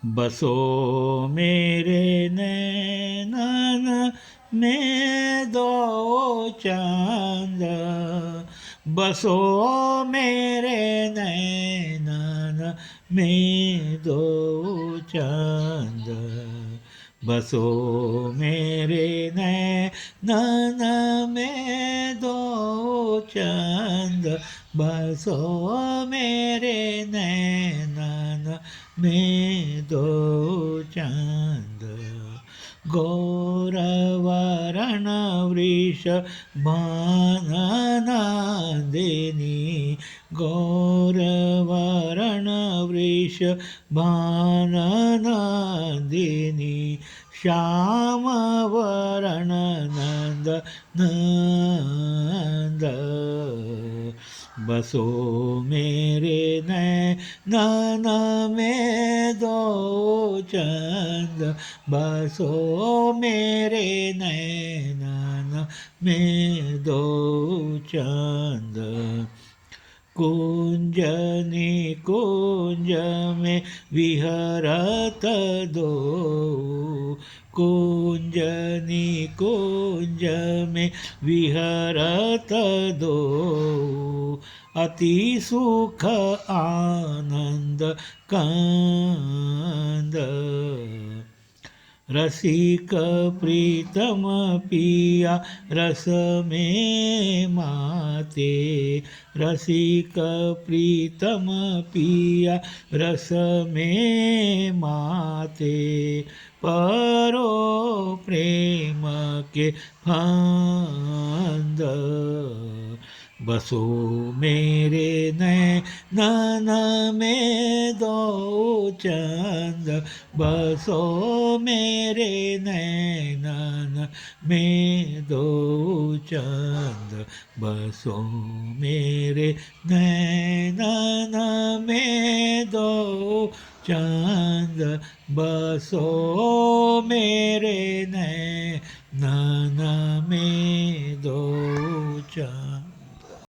बसो मेरे नैनन में दो चांद, बसो मेरे नैनन में दो चांद, बसो मेरे नैनन में दो चांद, बसो मेरे नैनन में दो चांद। गौरवरण वृष भाननंदिनी, गौरवरण वृष भाननंदिनी, श्यामवरण नंद नंद, बसो मेरे नैनन में दो चांद, बसो मेरे नैनन में दो चांद। कुंजनी कुंज में विहरत दो, कुंजनी कुंज में विहरत दो, अति सुख आनंद कंद। रसिक प्रीतम पिया रस में माते, रसिक प्रीतम पिया रस में माते, परो प्रेम के फंद। बसो मेरे नैनन में दो चांद, बसो मेरे नैनन में दो चांद, बसो मेरे नैनन में दो चांद, बसो मेरे नैनन